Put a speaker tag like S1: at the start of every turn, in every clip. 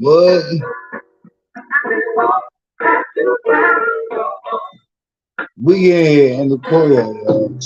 S1: What? We in the courtyard, y'all.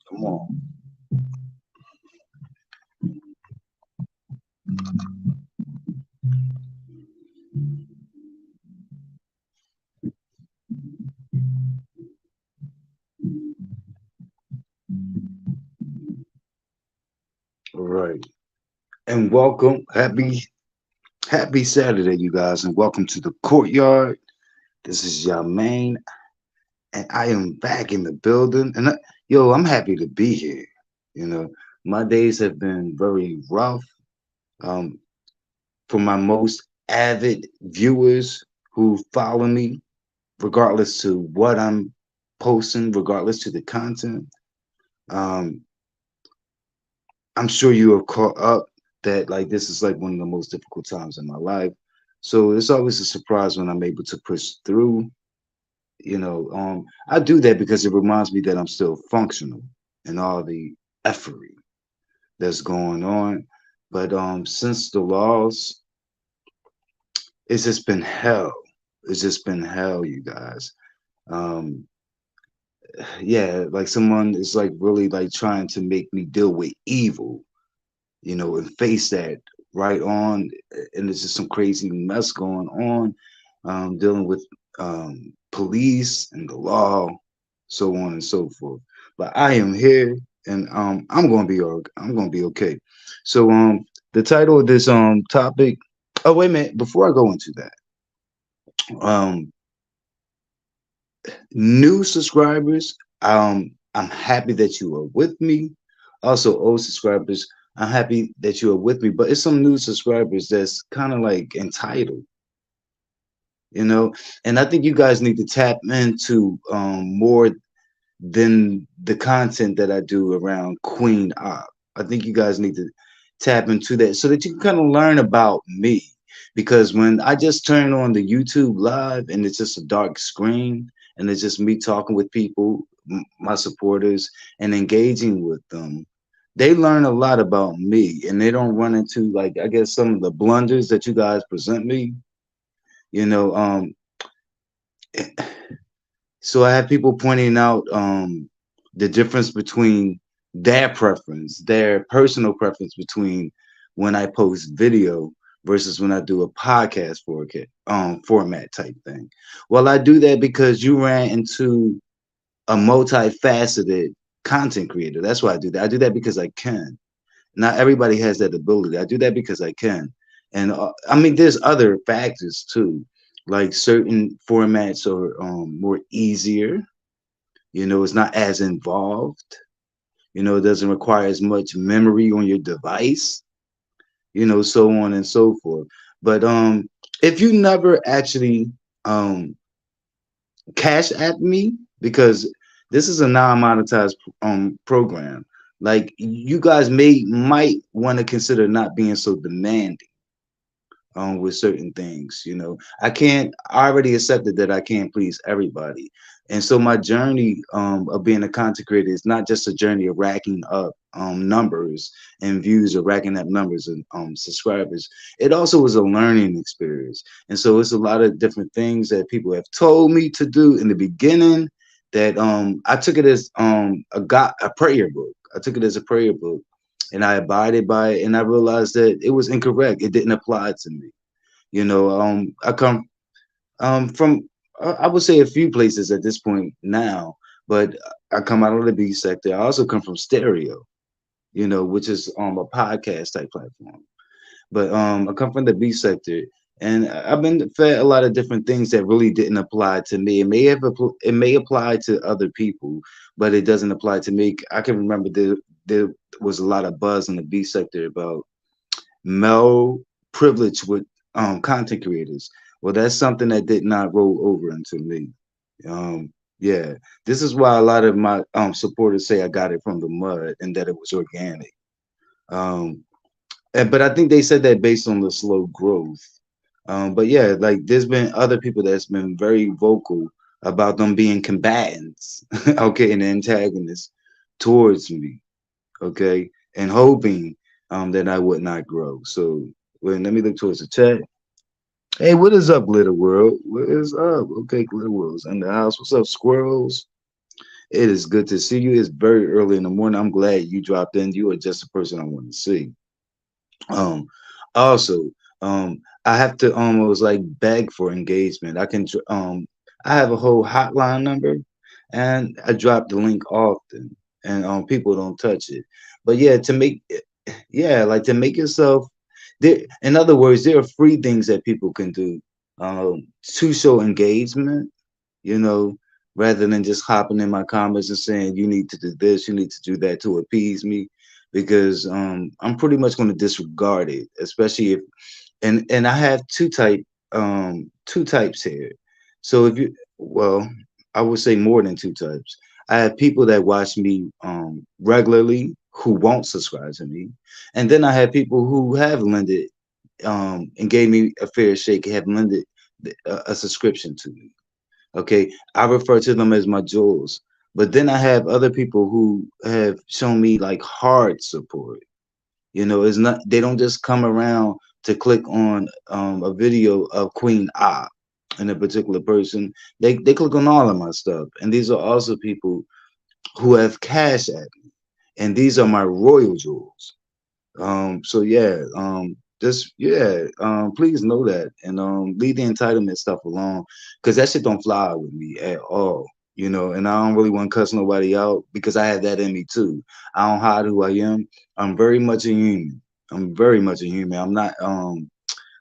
S1: Come on. All right. And welcome. Happy Saturday, you guys, and welcome to the courtyard. This is Yamain, and I am back in the building. And yo, I'm happy to be here. You know, my days have been very rough. Um, for my most avid viewers who follow me, regardless to what I'm posting, regardless to the content. Um, I'm sure you have caught up that like this is like one of the most difficult times in my life. So it's always a surprise when I'm able to push through. I do that because it reminds me that I'm still functional and all the efforting that's going on. But since the loss, it's just been hell. It's just been hell, you guys. Um, yeah, like someone is like really like trying to make me deal with evil, and face that right on. And there's just some crazy mess going on, dealing with police and the law, so on and so forth. But I am here, and I'm gonna be I'm gonna be okay. So the title of this topic. Oh wait a minute, before I go into that, um, new subscribers, I'm happy that you are with me. Also, old subscribers, I'm happy that you are with me. But it's some new subscribers that's kind of like entitled, and I think you guys need to tap into more than the content that I do around Queen Op. I think you guys need to tap into that so that you can kind of learn about me, because when I just turn on the YouTube live and it's just a dark screen and it's just me talking with people, my supporters, and engaging with them, they learn a lot about me and they don't run into, like, I guess some of the blunders that you guys present me. You know, so I have people pointing out the difference between their preference, their personal preference between when I post video versus when I do a podcast format type thing. Well, I do that because you ran into a multifaceted content creator. That's why I do that. I do that because I can. Not everybody has that ability. I do that because I can. And I mean, there's other factors too, like certain formats are more easier. It's not as involved. It doesn't require as much memory on your device. So on and so forth. But if you never actually um, cash at me, because this is a non-monetized program, like you guys might want to consider not being so demanding with certain things. I already accepted that I can't please everybody. And so my journey of being a content creator is not just a journey of racking up numbers and views, or racking up numbers and subscribers. It also was a learning experience. And so it's a lot of different things that people have told me to do in the beginning that I took it as a prayer book. I took it as a prayer book, and I abided by it, and I realized that it was incorrect. It didn't apply to me. I come from, I would say, a few places at this point now, but I come out of the B sector. I also come from stereo, which is a podcast type platform. But I come from the B sector, and I've been fed a lot of different things that really didn't apply to me. It may apply to other people, but it doesn't apply to me. I can remember there was a lot of buzz in the B sector about male privilege with content creators. Well, that's something that did not roll over into me. Yeah, this is why a lot of my supporters say I got it from the mud and that it was organic. Um, but I think they said that based on the slow growth. But yeah, like there's been other people that's been very vocal about them being combatants, okay, and antagonists towards me, okay, and hoping that I would not grow. So wait, let me look towards the chat. Hey, what is up, Glitter World? What is up? Okay, Glitter World's in the house. What's up, Squirrels? It is good to see you. It's very early in the morning. I'm glad you dropped in. You are just the person I want to see. Um, Also, I have to almost like beg for engagement. I have a whole hotline number, and I drop the link often, and people don't touch it. But yeah, yeah, like to make yourself there. In other words, there are free things that people can do to show engagement. You know, rather than just hopping in my comments and saying you need to do this, you need to do that to appease me, because I'm pretty much going to disregard it, especially if and I have two types here. So if you well, I would say more than two types. I have people that watch me regularly who won't subscribe to me, and then I have people who have lended and gave me a fair shake, have lended a subscription to me. Okay, I refer to them as my jewels. But then I have other people who have shown me like hard support. It's not, they don't just come around to click on a video of Queen Ah and a particular person. They click on all of my stuff. And these are also people who have cash at me. And these are my royal jewels. So yeah, just yeah, please know that, and leave the entitlement stuff alone, because that shit don't fly with me at all. And I don't really want to cuss nobody out because I have that in me too. I don't hide who I am. I'm very much a human. I'm very much a human. I'm not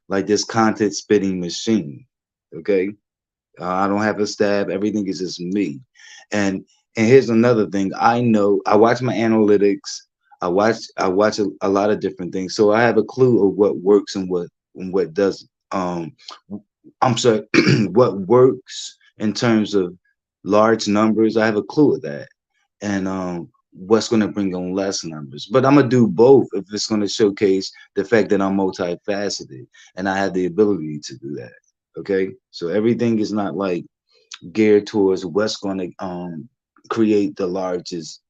S1: like this content spitting machine. Okay. I don't have a staff. Everything is just me. And and here's another thing. I know I watch my analytics. I watch a lot of different things, so I have a clue of what works and what doesn't. I'm sorry, what works in terms of large numbers. I have a clue of that, and what's going to bring on less numbers. But I'm gonna do both if it's going to showcase the fact that I'm multifaceted and I have the ability to do that. Okay, so everything is not like geared towards what's going to create the largest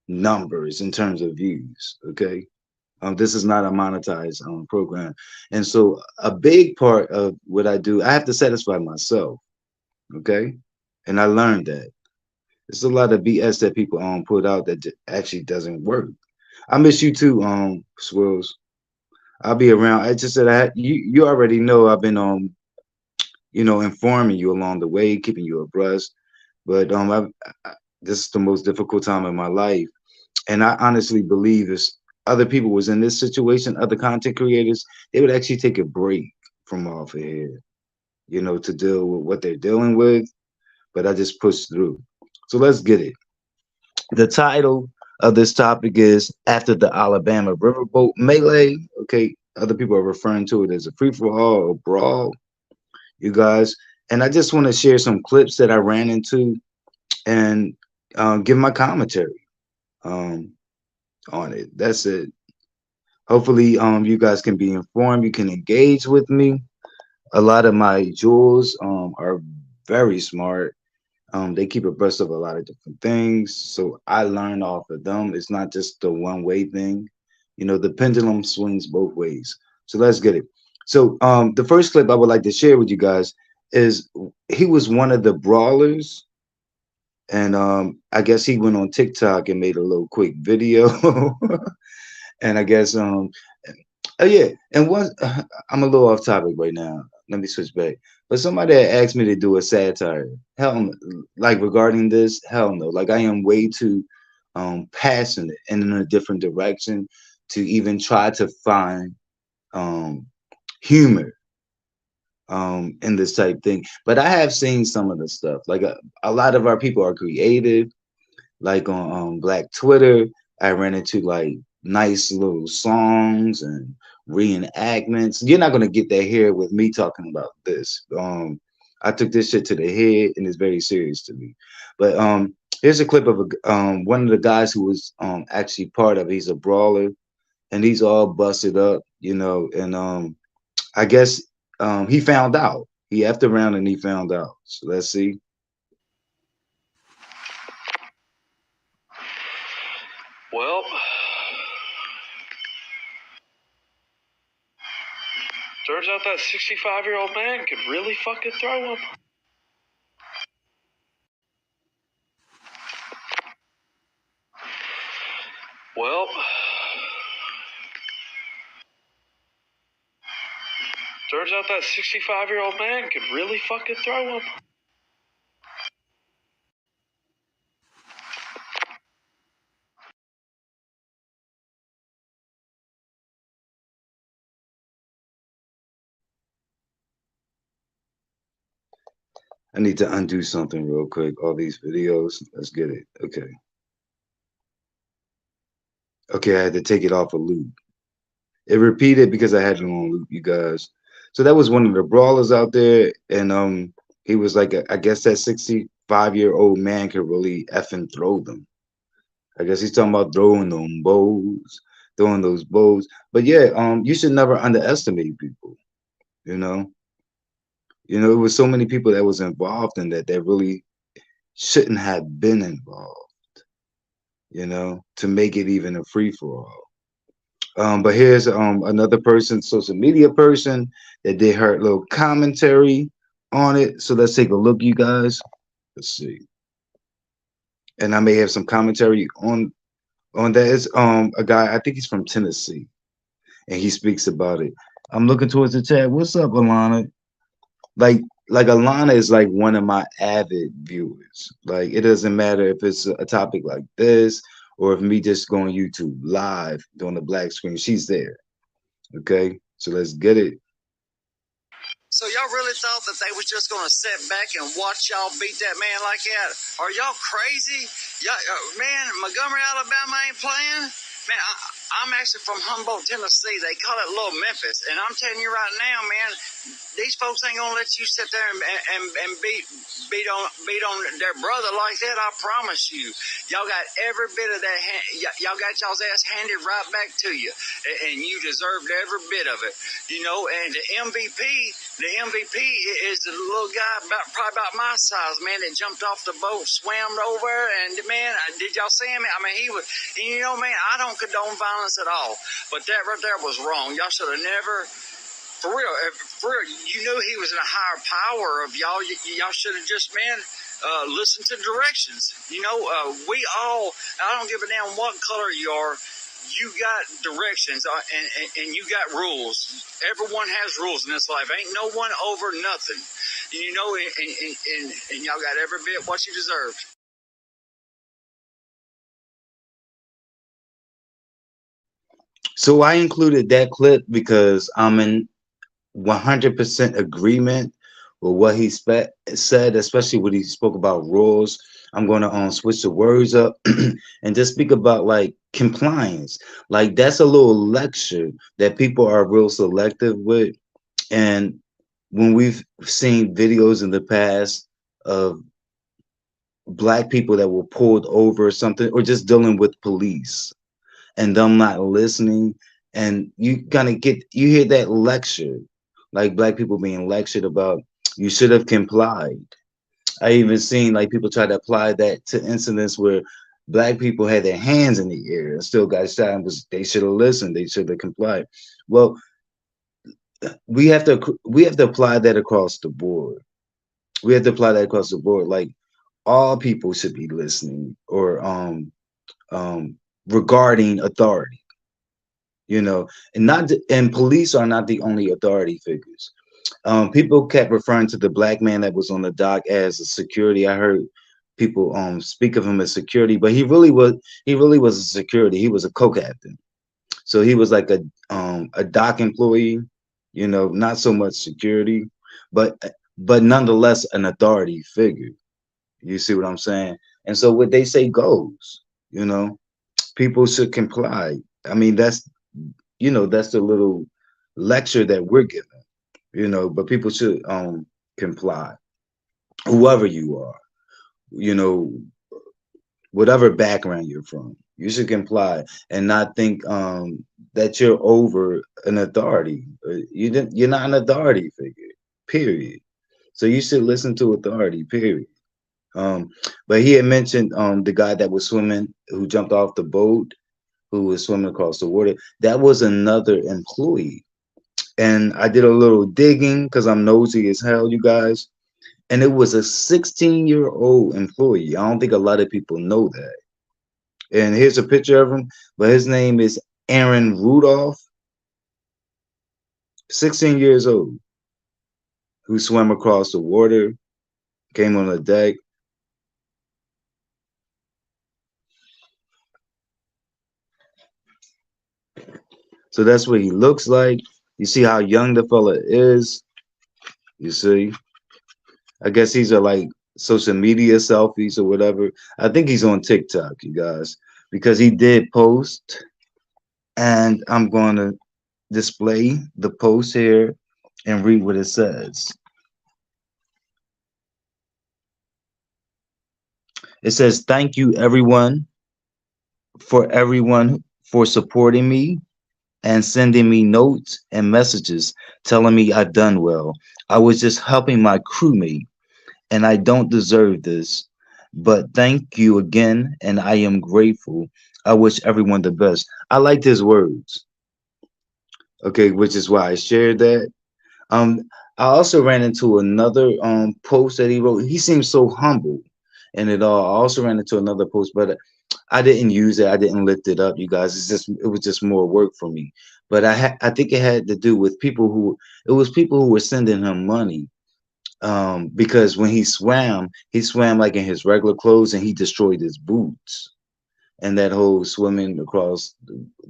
S1: numbers in terms of views. Okay, this is not a monetized program, and so a big part of what I do, I have to satisfy myself. Okay, and I learned that. There's a lot of BS that people put out that actually doesn't work. I miss you too, Swills. I'll be around. I just said you already know I've been informing you along the way, keeping you abreast. But this is the most difficult time in my life, and I honestly believe if other people was in this situation, other content creators, they would actually take a break from off of here, to deal with what they're dealing with. But I just pushed through. So let's get it. The title of this topic is After the Alabama Riverboat Melee. Okay, other people are referring to it as a free for all or brawl, you guys. And I just want to share some clips that I ran into and give my commentary um, on it. That's it. Hopefully, you guys can be informed. You can engage with me. A lot of my jewels are very smart. They keep abreast of a lot of different things. So I learn off of them. It's not just the one way thing. The pendulum swings both ways. So let's get it. So the first clip I would like to share with you guys is he was one of the brawlers. And I guess he went on TikTok and made a little quick video. And I guess oh yeah, and one I'm a little off topic right now. Let me switch back. But somebody had asked me to do a satire. Hell, like regarding this, hell no. Like I am way too passionate and in a different direction to even try to find um humor in this type thing. But I have seen some of the stuff. Like a lot of our people are creative, like on Black Twitter, I ran into like nice little songs and reenactments. You're not gonna get that here with me talking about this. I took this shit to the head, and it's very serious to me. But here's a clip of one of the guys who was actually part of it. He's a brawler, and he's all busted up, and I guess he found out. He effed around and he found out. So let's see.
S2: Well, turns out that 65-year-old man could really fucking throw him. Well, turns out that 65-year-old man could really fucking throw him.
S1: I need to undo something real quick. All these videos. Let's get it. Okay. Okay, I had to take it off a loop. It repeated because I had it on loop, you guys. So that was one of the brawlers out there, and he was like, I guess that 65-year-old man could really effing throw them. I guess he's talking about throwing those bows. But yeah, you should never underestimate people. You know, it was so many people that was involved in that really shouldn't have been involved. To make it even a free for all. But here's another person, social media person, that did her little commentary on it. So let's take a look, you guys. Let's see. And I may have some commentary on that. It's a guy, I think he's from Tennessee, and he speaks about it. I'm looking towards the chat. What's up, Alana? Like Alana is like one of my avid viewers. Like it doesn't matter if it's a topic like this or if me just going YouTube live doing the black screen, she's there. Okay, so let's get it.
S2: So y'all really thought that they was just gonna sit back and watch y'all beat that man like that? Are y'all crazy? Y'all, man, Montgomery, Alabama ain't playing. Man, I'm actually from Humboldt, Tennessee. They call it Little Memphis, and I'm telling you right now, man, these folks ain't gonna let you sit there and beat on their brother like that. I promise you. Y'all got every bit of that. Y'all got y'all's ass handed right back to you, and you deserved every bit of it. You know, and the MVP is the little guy probably about my size, man, that jumped off the boat, swam over, and man, did y'all see him? I mean, he was, you know, man, I don't condone violence at all, but that right there was wrong. Y'all should have never, for real, you knew he was in a higher power of y'all. Y'all should have just, man, listen to directions. You know, we all, I don't give a damn what color you are, you got directions and you got rules. Everyone has rules in this life. Ain't no one over nothing. You know, and y'all got every bit what you deserve.
S1: So I included that clip because I'm in 100% agreement with what he said, especially when he spoke about rules. I'm going to switch the words up and just speak about like compliance. Like that's a little lecture that people are real selective with. And when we've seen videos in the past of black people that were pulled over or something, or just dealing with police and them not listening, and you kind of get you hear that lecture, like black people being lectured about you should have complied. I even seen like people try to apply that to incidents where black people had their hands in the air and still got shot and was they should have listened, they should have complied. Well, we have to apply that across the board. We have to apply that across the board. Like all people should be listening or um regarding authority, you know, and not and police are not the only authority figures. People kept referring to the black man that was on the dock as a security. I heard people speak of him as security, but he really was a security. He was a co-captain, so he was like a dock employee, you know, not so much security, but but nonetheless an authority figure. You see what I'm saying? And so what they say goes. You know, people should comply. I mean, that's the little lecture that we're giving, you know, but people should comply, whoever you are, you know, whatever background you're from. You should comply and not think that you're over an authority. You're not an authority figure, period. So you should listen to authority, period. Um, but he had mentioned the guy that was swimming, who jumped off the boat, who was swimming across the water. That was another employee. And I did a little digging because I'm nosy as hell, you guys. And it was a 16-year-old employee. I don't think a lot of people know that. And here's a picture of him, but his name is Aaron Rudolph, 16 years old, who swam across the water, came on the deck. So that's what he looks like. You see how young the fella is. You see, I guess these are like social media selfies or whatever. I think he's on TikTok, you guys, because he did post, and I'm going to display the post here and read what it says. It says, "Thank you, everyone for supporting me and sending me notes and messages telling me I've done well. I was just helping my crewmate, and I don't deserve this. But thank you again, and I am grateful. I wish everyone the best." I liked his words, okay, which is why I shared that. Um, I also ran into another post that he wrote. He seems so humble and it all. I also ran into another post, but I didn't use it. I didn't lift it up, you guys. It was just more work for me. But I think it had to do with people who it was people who were sending him money. Because when he swam like in his regular clothes and he destroyed his boots. And that whole swimming across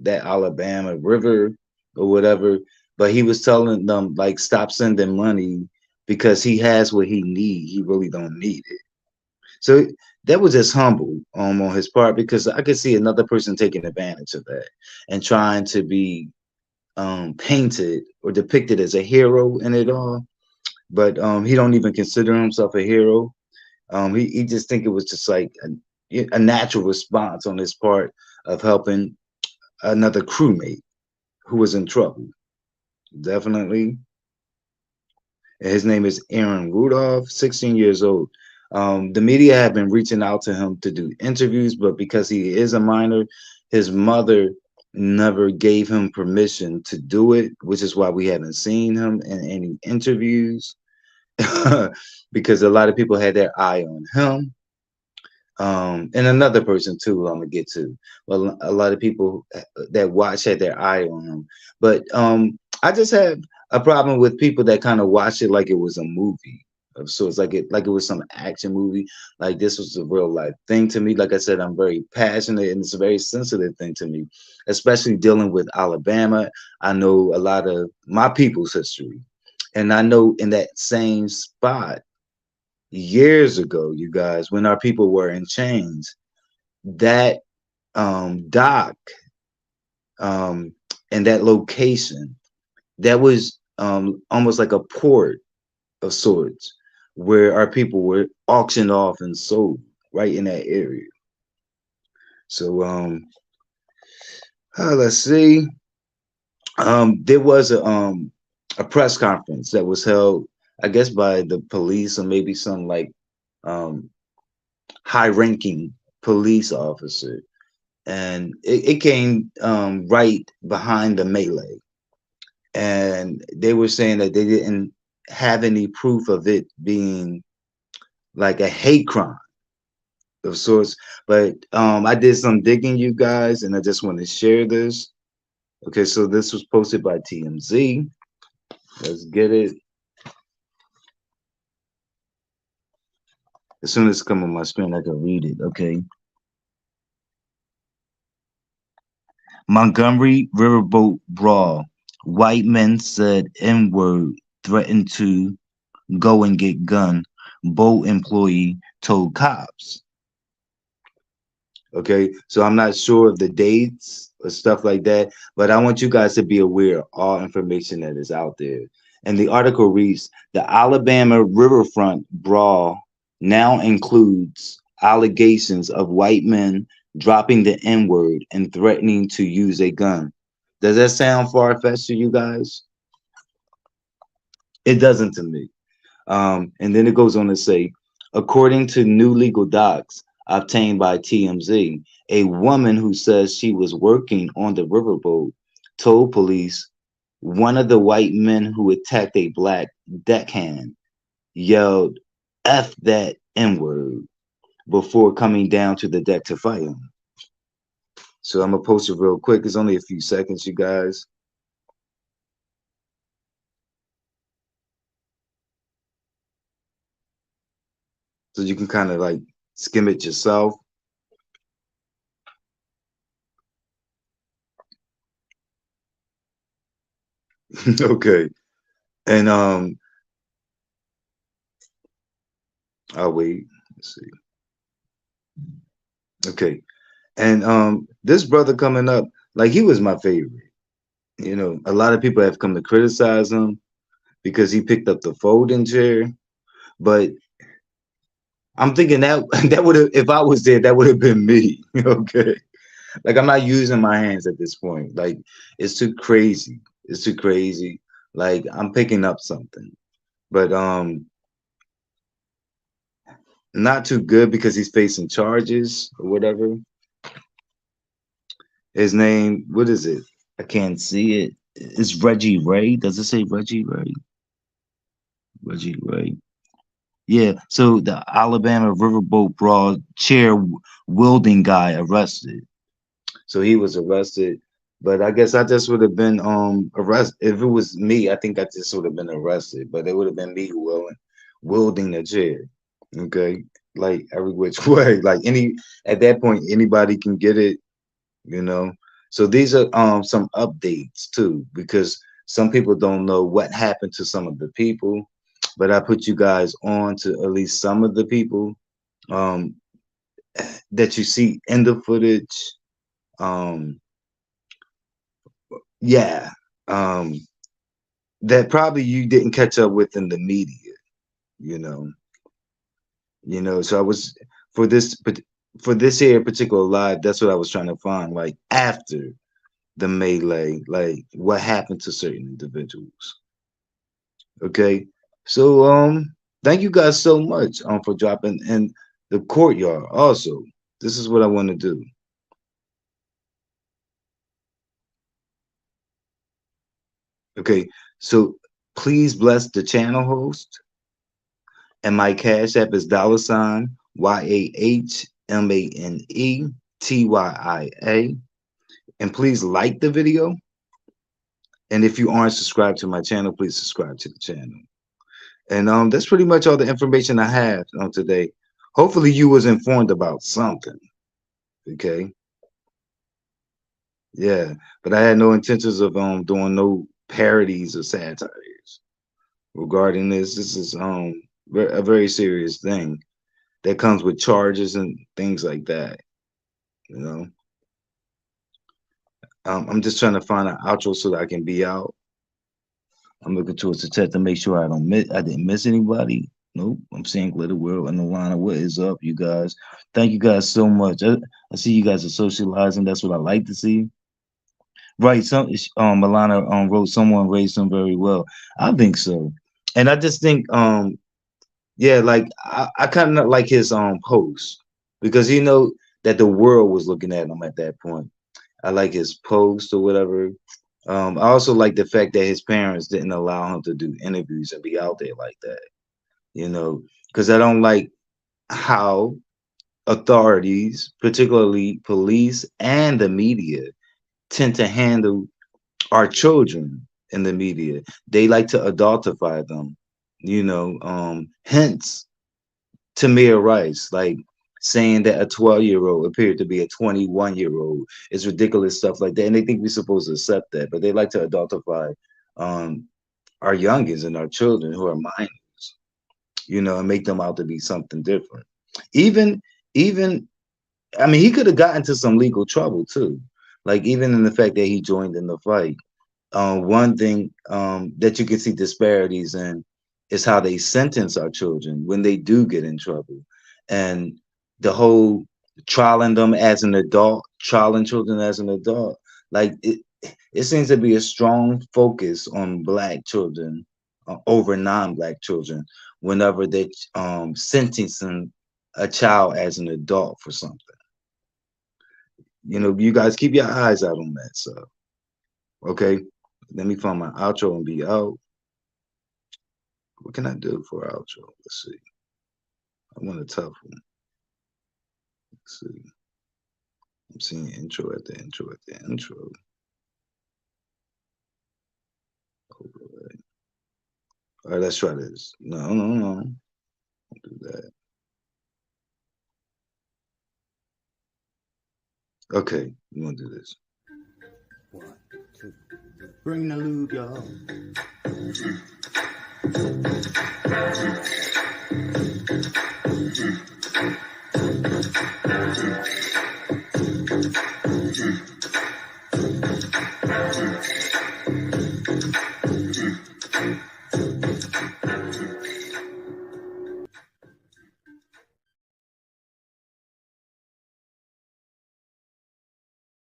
S1: that Alabama River or whatever. But he was telling them like stop sending money because he has what he need. He really don't need it. So that was just humble on his part, because I could see another person taking advantage of that and trying to be painted or depicted as a hero in it all. But he don't even consider himself a hero. He just think it was just like a natural response on his part of helping another crewmate who was in trouble. Definitely. His name is Aaron Rudolph, 16 years old. The media have been reaching out to him to do interviews, but because he is a minor, his mother never gave him permission to do it, which is why we haven't seen him in any interviews. Because a lot of people had their eye on him, and another person too, I'm gonna get to. Well, a lot of people that watch had their eye on him, but I just have a problem with people that kind of watch it like it was a movie of sorts, like it was some action movie. Like this was a real life thing to me. Like I said, I'm very passionate, and it's a very sensitive thing to me, especially dealing with Alabama. I know a lot of my people's history, and I know in that same spot years ago, you guys, when our people were in chains, that dock um, and that location, that was almost like a port of sorts where our people were auctioned off and sold right in that area. So let's see. There was a press conference that was held, I guess, by the police or maybe some like um, high-ranking police officer, and it came right behind the melee, and they were saying that they didn't have any proof of it being like a hate crime of sorts. But I did some digging, you guys, and I just want to share this. Okay, so this was posted by TMZ. Let's get it. As soon as it comes on my screen, I can read it. Okay. Montgomery Riverboat brawl. White men said N word, threatened to go and get gun. Boat employee told cops. Okay, so I'm not sure of the dates or stuff like that, but I want you guys to be aware of all information that is out there. And the article reads, the Alabama riverfront brawl now includes allegations of white men dropping the N word and threatening to use a gun. Does that sound far-fetched to you guys? It doesn't to me. And then it goes on to say, according to new legal docs obtained by TMZ, a woman who says she was working on the riverboat told police one of the white men who attacked a black deckhand yelled F that N word before coming down to the deck to fight him. So I'm gonna post it real quick. It's only a few seconds, you guys. So you can kind of like skim it yourself. Okay. And I'll wait. Let's see. Okay. And this brother coming up, like he was my favorite. You know, a lot of people have come to criticize him because he picked up the folding chair. But I'm thinking that that would have, if I was there, that would have been me. Okay. Like I'm not using my hands at this point. Like it's too crazy. It's too crazy. Like I'm picking up something. But not too good because he's facing charges or whatever. His name, what is it? I can't see it. It's Reggie Ray. Does it say Reggie Ray? Reggie Ray. Yeah. So the Alabama Riverboat Brawl chair wielding guy arrested. So he was arrested. But I guess I just would have been arrested. If it was me, I think I just would have been arrested. But it would have been me wielding the chair. Okay. Like every which way. Like any at that point, anybody can get it, you know. So these are some updates too, because some people don't know what happened to some of the people, but I put you guys on to at least some of the people. Um, that you see in the footage. Um, yeah, um, that probably you didn't catch up with in the media. You know, So I was for this, but for this here particular live, that's what I was trying to find. Like after the melee, like what happened to certain individuals. Okay, so thank you guys so much for dropping in the courtyard. Also, this is what I want to do. Okay, so please bless the channel host, and my cash app is $YAHMANETYIA. And please like the video. And if you aren't subscribed to my channel, please subscribe to the channel. And that's pretty much all the information I have on today. Hopefully you was informed about something. Okay. Yeah. But I had no intentions of doing no parodies or satires regarding this. This is a very serious thing that comes with charges and things like that. You know. I'm just trying to find an outro so that I can be out. I'm looking towards the chat to make sure I didn't miss anybody. Nope. I'm seeing Glitter World and Alana. What is up, you guys? Thank you guys so much. I see you guys are socializing. That's what I like to see. Right. Alana wrote someone raised him very well. I think so. And I just think yeah, like I kind of like his post because that the world was looking at him at that point. I like his post or whatever. I also like the fact that his parents didn't allow him to do interviews and be out there like that, because I don't like how authorities, particularly police and the media, tend to handle our children in the media. They like to adultify them, hence Tamir Rice, like saying that a 12-year-old appeared to be a 21-year-old is ridiculous stuff like that. And they think we're supposed to accept that, but they like to adultify um, our youngins and our children who are minors, and make them out to be something different. Even, even, I mean, he could have gotten into some legal trouble too. Like even in the fact that he joined in the fight. One thing that you can see disparities in is how they sentence our children when they do get in trouble, and the whole trialing them as an adult, trialing children as an adult. Like it seems to be a strong focus on Black children over non-Black children whenever they sentencing a child as an adult for something. You guys keep your eyes out on that stuff. Okay. Let me find my outro and be out. What can I do for outro? Let's see. I want a tough one. Let's see. I'm seeing intro at the intro at the intro. Overlay. All right, let's try this. No. Don't do that. Okay, we want to do this. 1, 2, 3. Bring the lube, y'all.